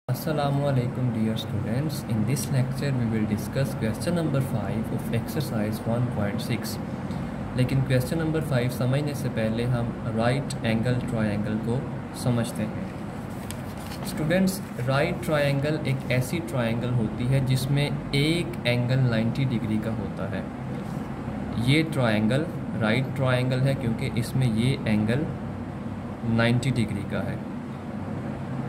Assalamualaikum dear students. In this lecture we will discuss question number 5 of exercise 1.6. लेकिन question number 5 समझने से पहले हम राइट एंगल ट्रायंगल को समझते हैं। स्टूडेंट्स, राइट ट्रायंगल एक ऐसी ट्रायंगल होती है जिसमें एक एंगल 90 डिग्री का होता है। ये ट्रायंगल राइट ट्रायंगल है क्योंकि इसमें ये एंगल 90 डिग्री का है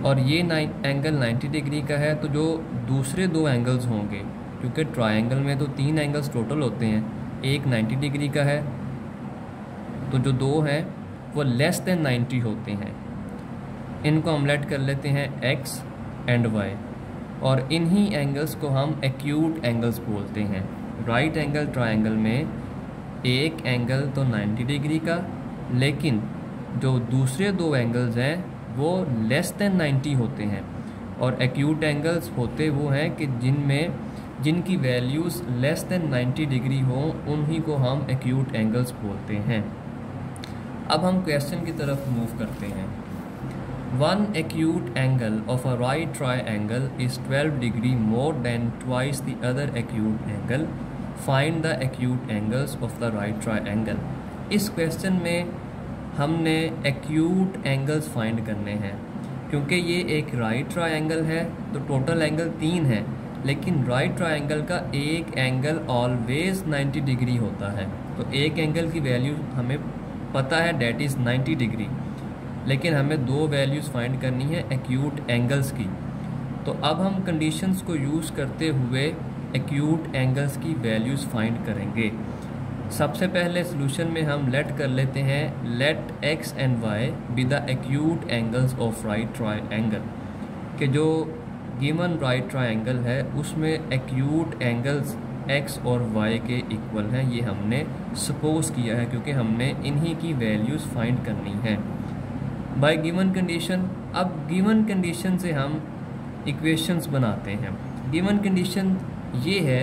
और ये एंगल 90 डिग्री का है। तो जो दूसरे दो एंगल्स होंगे, क्योंकि ट्रायंगल में तो 3 एंगल्स टोटल होते हैं, एक 90 डिग्री का है, तो जो दो हैं वो लेस देन 90 होते हैं। इनको हम लेट कर लेते हैं x एंड y और इन्हीं एंगल्स को हम एक्यूट एंगल्स बोलते हैं। राइट एंगल ट्रायंगल में एक एंगल तो 90 डिग्री का, लेकिन जो दूसरे दो एंगल्स हैं वो लेस देन 90 होते हैं। और एक्यूट एंगल्स होते वो हैं कि जिनकी वैल्यूज़ लेस देन 90 डिग्री हो, उन्हीं को हम एक्यूट एंगल्स बोलते हैं। अब हम क्वेश्चन की तरफ मूव करते हैं। One acute angle of a right triangle is 12 degree more than twice the other acute angle. Find the acute angles of the right triangle. इस क्वेश्चन में हमने एक्यूट एंगल्स फाइंड करने हैं। क्योंकि ये एक राइट ट्रायंगल है तो टोटल एंगल 3 है, लेकिन राइट ट्रायंगल का एक एंगल ऑलवेज 90 डिग्री होता है। तो एक एंगल की वैल्यू हमें पता है, डेट इज़ 90 डिग्री, लेकिन हमें दो वैल्यूज़ फाइंड करनी है एक्यूट एंगल्स की। तो अब हम कंडीशंस को यूज़ करते हुए एक्यूट एंगल्स की वैल्यूज़ फाइंड करेंगे। सबसे पहले सॉल्यूशन में हम लेट कर लेते हैं let x and y be the acute angles of right triangle, कि जो गिवन राइट ट्रायंगल है उसमें एक्यूट एंगल्स x और y के इक्वल हैं। ये हमने सपोज किया है क्योंकि हमने इन्हीं की वैल्यूज़ फाइंड करनी है बाय गिवन कंडीशन। अब गिवन कंडीशन से हम इक्वेशंस बनाते हैं। गिवन कंडीशन ये है,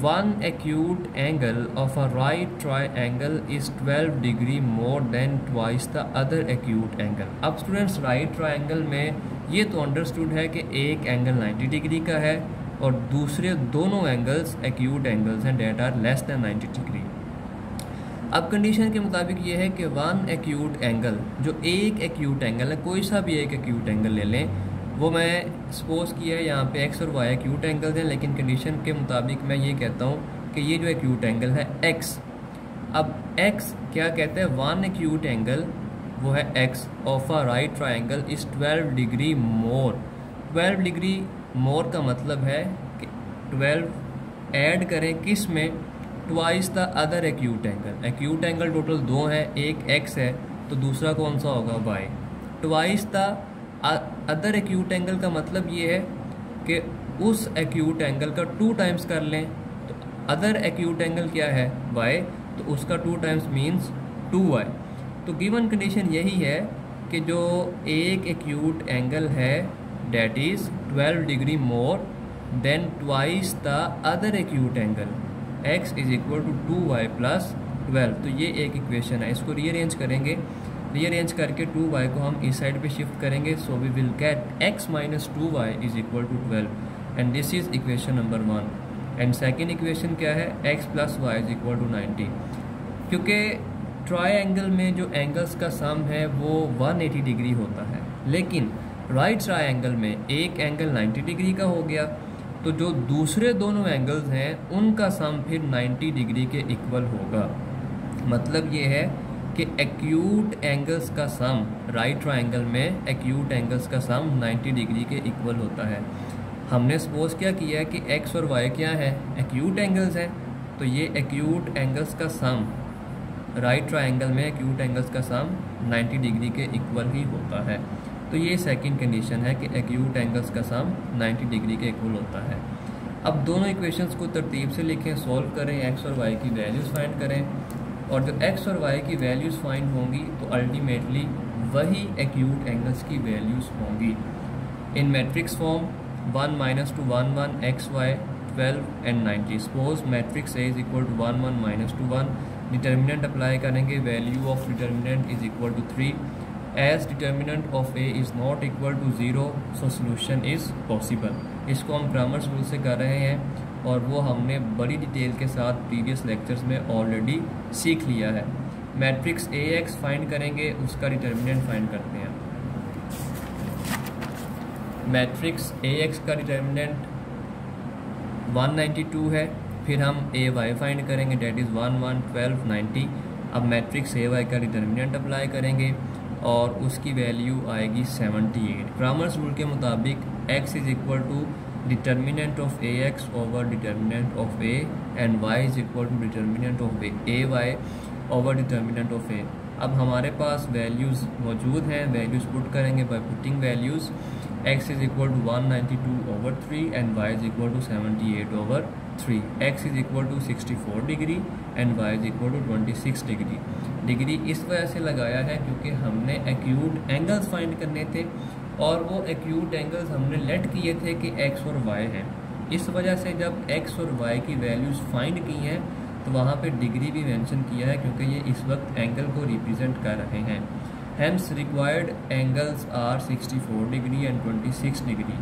one acute angle of a right triangle is 12 degree more than twice the other acute angle। अब स्टूडेंट्स, राइट ट्रायंगल में ये तो अंडरस्टूड है कि एक एंगल 90 डिग्री का है और दूसरे दोनों एंगल्स एक्यूट एंगल्स हैं that are less than 90 degree. अब कंडीशन के मुताबिक ये है कि वन एक्यूट एंगल, जो एक एक्यूट एंगल है, कोई सा भी एक एक्यूट एंगल ले लें, वो मैं सपोज किया है यहाँ पे x और y एक्यूट एंगल्स हैं, लेकिन कंडीशन के मुताबिक मैं ये कहता हूँ कि ये जो एक्यूट एंगल है x। अब x क्या कहते हैं, वन एक्यूट एंगल वो है x of a right triangle is 12 degree more. 12 degree more का मतलब है कि 12 ऐड करें किस में, twice the other acute angle. Acute angle total दो हैं, एक x है तो दूसरा कौन सा होगा, y। Twice the other acute angle का मतलब ये है कि उस एक्यूट एंगल का 2 टाइम्स कर लें। तो अदर एक्यूट एंगल क्या है, y, तो उसका 2 टाइम्स मीन्स 2y। तो गिवन कंडीशन यही है कि जो एक एक्यूट एंगल है that is 12 degree more than twice the other acute angle, x is equal to 2y plus 12। तो ये एक इक्वेशन है। इसको रीअरेंज करेंगे, रीअरेंज करके 2y को हम इस साइड पे शिफ्ट करेंगे। So we will get x minus 2y is equal to 12 and this is equation number 1। And second equation क्या है, x plus y is equal to 90। क्योंकि ट्रायंगल में जो एंगल्स का सम है वो 180 डिग्री होता है, लेकिन राइट ट्रायंगल में एक एंगल 90 डिग्री का हो गया, तो जो दूसरे दोनों एंगल्स हैं उनका सम फिर 90 डिग्री के इक्वल होगा। मतलब ये है कि एक्यूट एंगल्स का सम राइट ट्रायंगल में एक्यूट एंगल्स का सम 90 डिग्री के इक्वल होता है। हमने सपोज क्या किया है कि x और y क्या है, एक्यूट एंगल्स हैं, तो ये एक्यूट एंगल्स का सम राइट ट्रायंगल में एक्यूट एंगल्स का सम 90 डिग्री के इक्वल ही होता है। तो ये सेकंड कंडीशन है कि एक्यूट एंगल्स का सम 90 डिग्री के इक्वल होता है। अब दोनों इक्वेशंस को तरतीब से लिखें, सॉल्व करें, x और y की वैल्यूज़ फाइंड करें, और जब x और y की वैल्यूज़ फाइंड होंगी तो अल्टीमेटली वही एक्यूट एंगल्स की वैल्यूज़ होंगी in matrix form 1 minus two 1 1 x y 12 and 90। Suppose matrix A is equal to 1 1 minus two 1। Determinant apply करेंगे, value of determinant is equal to 3 as determinant of A is not equal to zero so solution is possible. इसको हम Kramers rule से कर रहे हैं और वो हमने बड़ी डिटेल के साथ प्रीवियस लेक्चर्स में ऑलरेडी सीख लिया है। मैट्रिक्स ए एक्स फाइंड करेंगे, उसका डिटर्मिनेंट फाइंड करते हैं। मैट्रिक्स ए एक्स का डिटर्मिनेंट 192 है, फिर हम ए वाई फाइंड करेंगे, डेट इज़ 1 1 12 90। अब मैट्रिक्स ए वाई का डिटर्मिनेंट अप्लाई करेंगे और उसकी वैल्यू आएगी 78। क्रामर्स रूल के मुताबिक x is equal to determinant of A X over determinant of A and y is equal to determinant of A Y over determinant of A. अब हमारे पास वैल्यूज़ मौजूद हैं, वैल्यूज़ पुट करेंगे by putting values. x is equal to 192/3 and y is equal to 78/3। x is equal to 64 degree and y is equal to 26 degree. Degree इस वजह से लगाया है क्योंकि हमने एक्यूट एंगल्स फाइंड करने थे और वो एक्यूट एंगल्स हमने लेट किए थे कि x और y हैं। इस वजह से जब x और y की वैल्यूज़ फाइंड की हैं तो वहाँ पे डिग्री भी मेंशन किया है क्योंकि ये इस वक्त एंगल को रिप्रेजेंट कर रहे हैं। Hence required angles are 64 degree and 26 degree.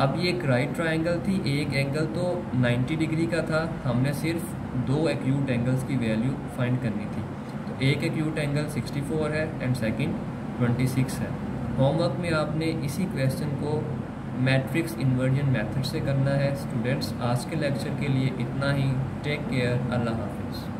अब ये एक राइट ट्रायंगल थी, एक एंगल तो 90 डिग्री का था, हमने सिर्फ दो एक्यूट एंगल्स की वैल्यू फाइंड करनी थी। तो एक एक्यूट एंगल 64 है एंड सेकंड 26 है। होमवर्क में आपने इसी क्वेश्चन को मैट्रिक्स इन्वर्जन मेथड से करना है। स्टूडेंट्स, आज के लेक्चर के लिए इतना ही। टेक केयर, अल्लाह हाफिज़।